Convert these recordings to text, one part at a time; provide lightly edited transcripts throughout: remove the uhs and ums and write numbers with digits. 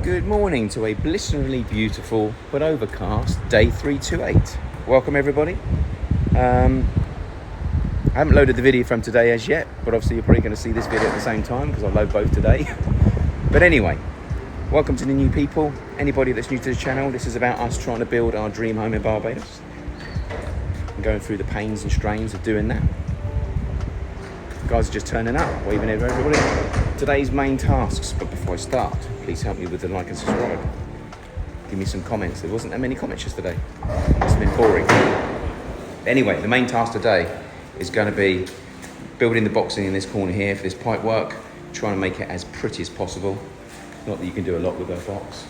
Good morning to a blisteringly beautiful but overcast day 328. Welcome everybody. I haven't loaded the video from today as yet, but obviously you're probably going to see this video at the same time because I'll load both today. But anyway, welcome to the new people. Anybody that's new to the channel, this is about us trying to build our dream home in Barbados. And going through the pains and strains of doing that. The guys are just turning up, waving at everybody. Today's main tasks, but before I start, please help me with the like and subscribe. Give me some comments. There wasn't that many comments yesterday. It's been boring. Anyway, the main task today is going to be building the boxing in this corner here for this pipe work, trying to make it as pretty as possible. Not that you can do a lot with a box,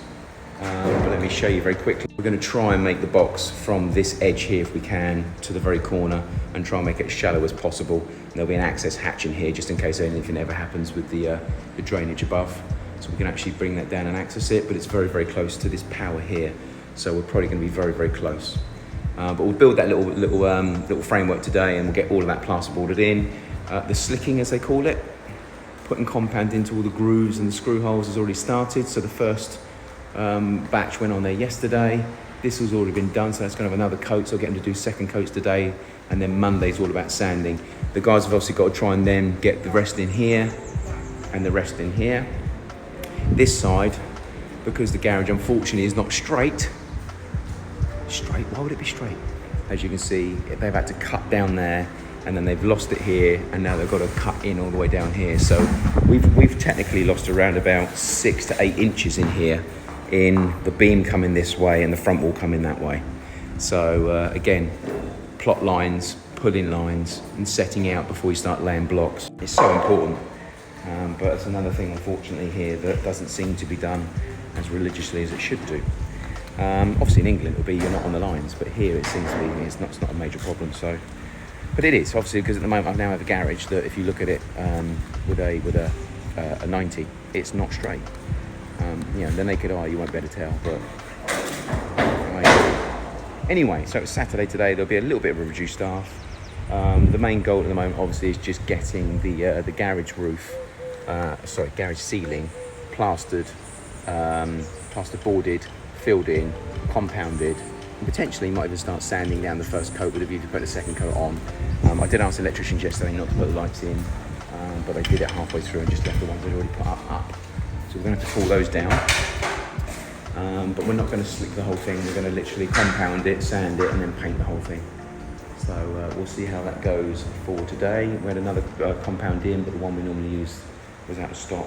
but let me show you very quickly. We're going to try and make the box from this edge here, if we can, to the very corner, and try and make it as shallow as possible. And there'll be an access hatch in here just in case anything ever happens with the drainage above. So we can actually bring that down and access it, but it's very, very close to this power here. So we're probably going to be very, very close. But we'll build that little framework today, and we'll get all of that plasterboarded in. The slicking, as they call it, putting compound into all the grooves and the screw holes has already started. So the first batch went on there yesterday. This has already been done, so that's going to have another coat. So I'll get them to do second coats today, and then Monday's all about sanding. The guys have obviously got to try and then get the rest in here and the rest in here. This side, because the garage unfortunately is not straight, why would it be straight? As you can see, they've had to cut down there, and then they've lost it here, and now they've got to cut in all the way down here. So we've technically lost around about 6 to 8 inches in here, in the beam coming this way and the front wall coming that way. So again, plot lines, pulling lines, and setting out before you start laying blocks. It's so important, but it's another thing unfortunately here that doesn't seem to be done as religiously as it should do. Obviously in England it'll be you're not on the lines, but here it seems to be it's not a major problem. So, but it is obviously, because at the moment I now have a garage that if you look at it with a 90, it's not straight. You know, the naked eye you won't be able to tell, but anyway, so it's Saturday today. There'll be a little bit of a reduced staff. The main goal at the moment obviously is just getting the garage roof, garage ceiling plastered, plasterboarded, filled in, compounded, and potentially might even start sanding down the first coat with a view to put a second coat on. I did ask the electricians yesterday not to put the lights in, but they did it halfway through and just left the ones they'd already put up. So we're going to have to pull those down, but we're not going to slick the whole thing. We're going to literally compound it, sand it, and then paint the whole thing. So we'll see how that goes for today. We had another compound in, but the one we normally use was out of stock.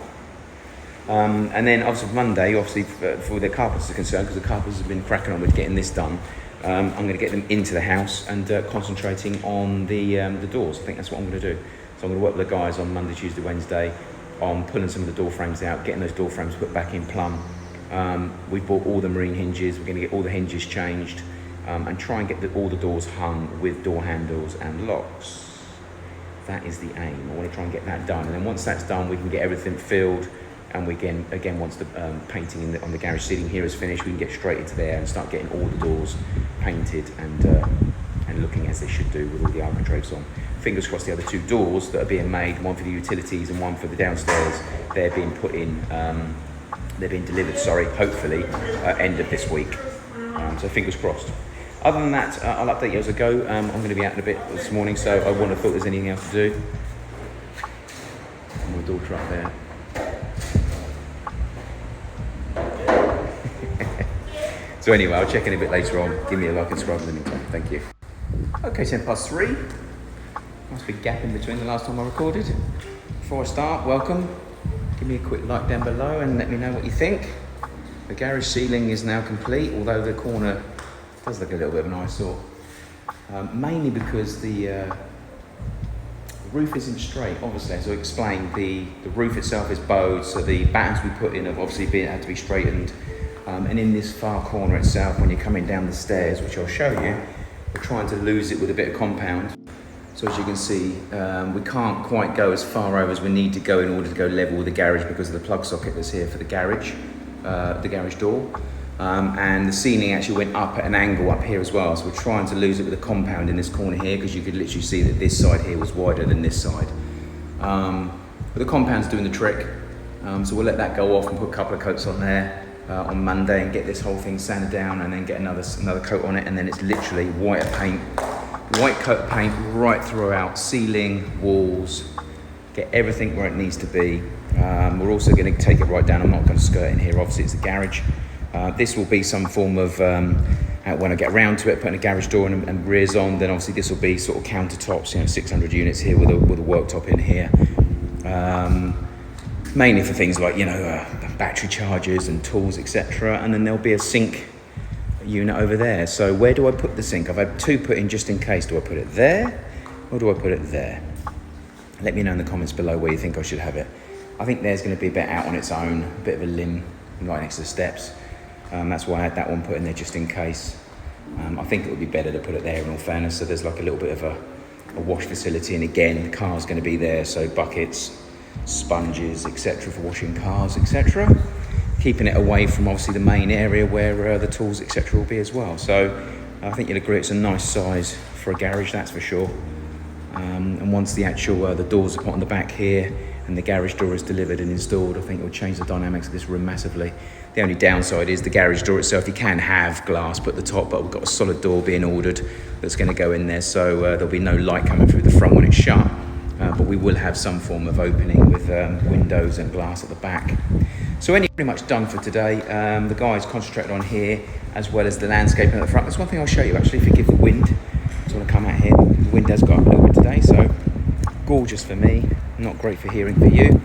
And then obviously Monday, for the carpenters are concerned, because the carpenters have been cracking on with getting this done, I'm going to get them into the house and concentrating on the doors. I think that's what I'm going to do. So I'm going to work with the guys on Monday, Tuesday, Wednesday on pulling some of the door frames out, getting those door frames put back in plumb. We've bought all the marine hinges. We're going to get all the hinges changed and try and get all the doors hung with door handles and locks. That is the aim. I want to try and get that done. And then once that's done, we can get everything filled. And we again once the painting on the garage ceiling here is finished, we can get straight into there and start getting all the doors painted and looking as they should do with all the architraves on. Fingers crossed the other 2 doors that are being made, one for the utilities and one for the downstairs, they're being put in, they're being delivered, hopefully end of this week. So fingers crossed. Other than that, I'll update you as I go. I'm going to be out in a bit this morning, so I wouldn't have thought there's anything else to do. My daughter up there. So anyway, I'll check in a bit later on. Give me a like and subscribe in the meantime. Thank you. Okay, 3:10. Nice big gap in between the last time I recorded. Before I start, welcome. Give me a quick like down below and let me know what you think. The garage ceiling is now complete, although the corner does look a little bit of an eyesore. Mainly because the roof isn't straight, obviously. As I explained, the roof itself is bowed, so the battens we put in have obviously had to be straightened. And in this far corner itself, when you're coming down the stairs, which I'll show you, we're trying to lose it with a bit of compound. So as you can see, we can't quite go as far over as we need to go in order to go level with the garage because of the plug socket that's here for the garage door. And the ceiling actually went up at an angle up here as well. So we're trying to lose it with a compound in this corner here, because you could literally see that this side here was wider than this side. But the compound's doing the trick. So we'll let that go off and put a couple of coats on there. on Monday and get this whole thing sanded down and then get another coat on it, and then it's literally white coat of paint right throughout, ceiling, walls, get everything where it needs to be. We're also going to take it right down. I'm not going to skirt in here, obviously it's a garage. This will be some form of, when I get around to it, putting a garage door and rears on, then obviously this will be sort of countertops, 600 units here with a worktop in here. Mainly for things like, battery chargers and tools, etc. And then there'll be a sink unit over there. So where do I put the sink? I've had 2 put in just in case. Do I put it there or do I put it there? Let me know in the comments below where you think I should have it. I think there's going to be a bit out on its own, a bit of a limb right next to the steps. That's why I had that one put in there just in case. I think it would be better to put it there in all fairness. So there's like a little bit of a wash facility, and again the car's going to be there, so buckets, sponges, etc. for washing cars, etc. Keeping it away from obviously the main area where the tools, etc. will be as well. So I think you'll agree it's a nice size for a garage, that's for sure. And once the actual the doors are put on the back here and the garage door is delivered and installed, I think it will change the dynamics of this room massively. The only downside is the garage door itself. You can have glass put at the top, but we've got a solid door being ordered that's going to go in there, so there'll be no light coming through the front when it's shut. But we will have some form of opening with windows and glass at the back. So pretty much done for today. The guys concentrated on here as well as the landscaping at the front. That's one thing I'll show you actually, forgive the wind. I just want to come out here. The wind has got up a little bit today, so gorgeous for me, not great for hearing for you.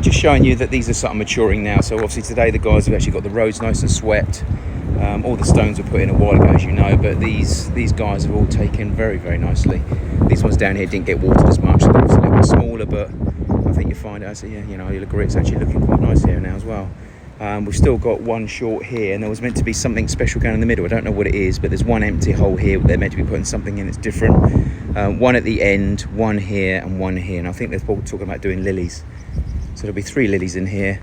Just showing you that these are sort of maturing now. So obviously today the guys have actually got the roads nice and swept. All the stones were put in a while ago, as you know, but these guys have all taken very, very nicely. These ones down here didn't get watered as much, so they're obviously a little bit smaller, but I think you find out, so yeah, you'll agree it's actually looking quite nice here now as well. We've still got one short here, and there was meant to be something special going in the middle. I don't know what it is, but there's one empty hole here. They're meant to be putting something in that's different. One at the end, one here, and one here. And I think they're probably talking about doing lilies. So there'll be 3 lilies in here.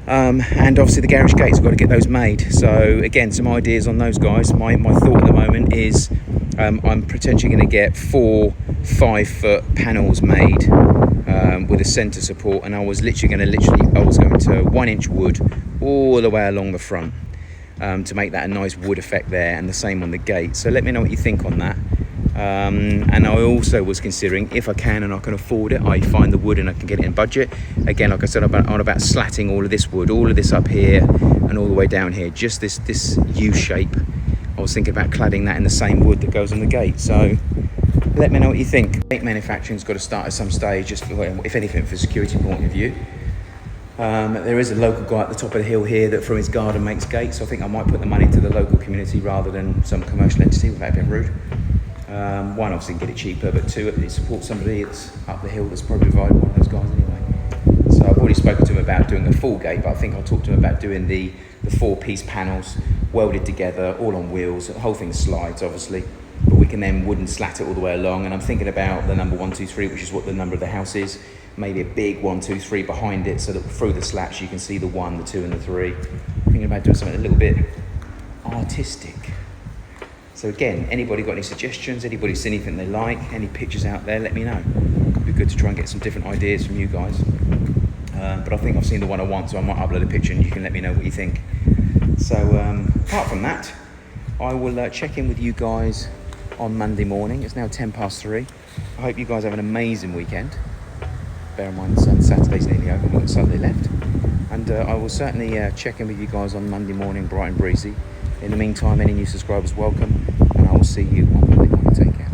And obviously the garage gates, we've got to get those made. So again, some ideas on those guys. My thought at the moment is I'm potentially going to get 4 5-foot panels made with a centre support, and I was going to 1-inch wood all the way along the front to make that a nice wood effect there, and the same on the gate. So let me know what you think on that. And I also was considering, if I can and I can afford it, I find the wood and I can get it in budget. Again, like I said, I'm about slatting all of this wood, all of this up here and all the way down here, just this U shape. I was thinking about cladding that in the same wood that goes on the gate. So let me know what you think. Gate manufacturing's got to start at some stage, just if anything for security point of view. There is a local guy at the top of the hill here that from his garden makes gates, so I think I might put the money to the local community rather than some commercial entity, without being rude. One, obviously get it cheaper, but 2, it supports somebody that's up the hill that's probably provided one of those guys anyway. So I've already spoken to him about doing a full gate, but I think I'll talk to him about doing the 4-piece panels welded together, all on wheels. The whole thing slides, obviously, but we can then wooden slat it all the way along. And I'm thinking about the number 1, 2, 3, which is what the number of the house is. Maybe a big 1, 2, 3 behind it, so that through the slats you can see the 1, the 2, and the 3. Thinking about doing something a little bit artistic. So again, anybody got any suggestions? Anybody seen anything they like? Any pictures out there? Let me know. It'd be good to try and get some different ideas from you guys. But I think I've seen the one I want, so I might upload a picture and you can let me know what you think. So apart from that, I will check in with you guys on Monday morning. It's now 3:10. I hope you guys have an amazing weekend. Bear in mind Saturday's nearly over, we've got Sunday left. And I will certainly check in with you guys on Monday morning, bright and breezy. In the meantime, any new subscribers welcome, and I will see you on Monday morning. Take care.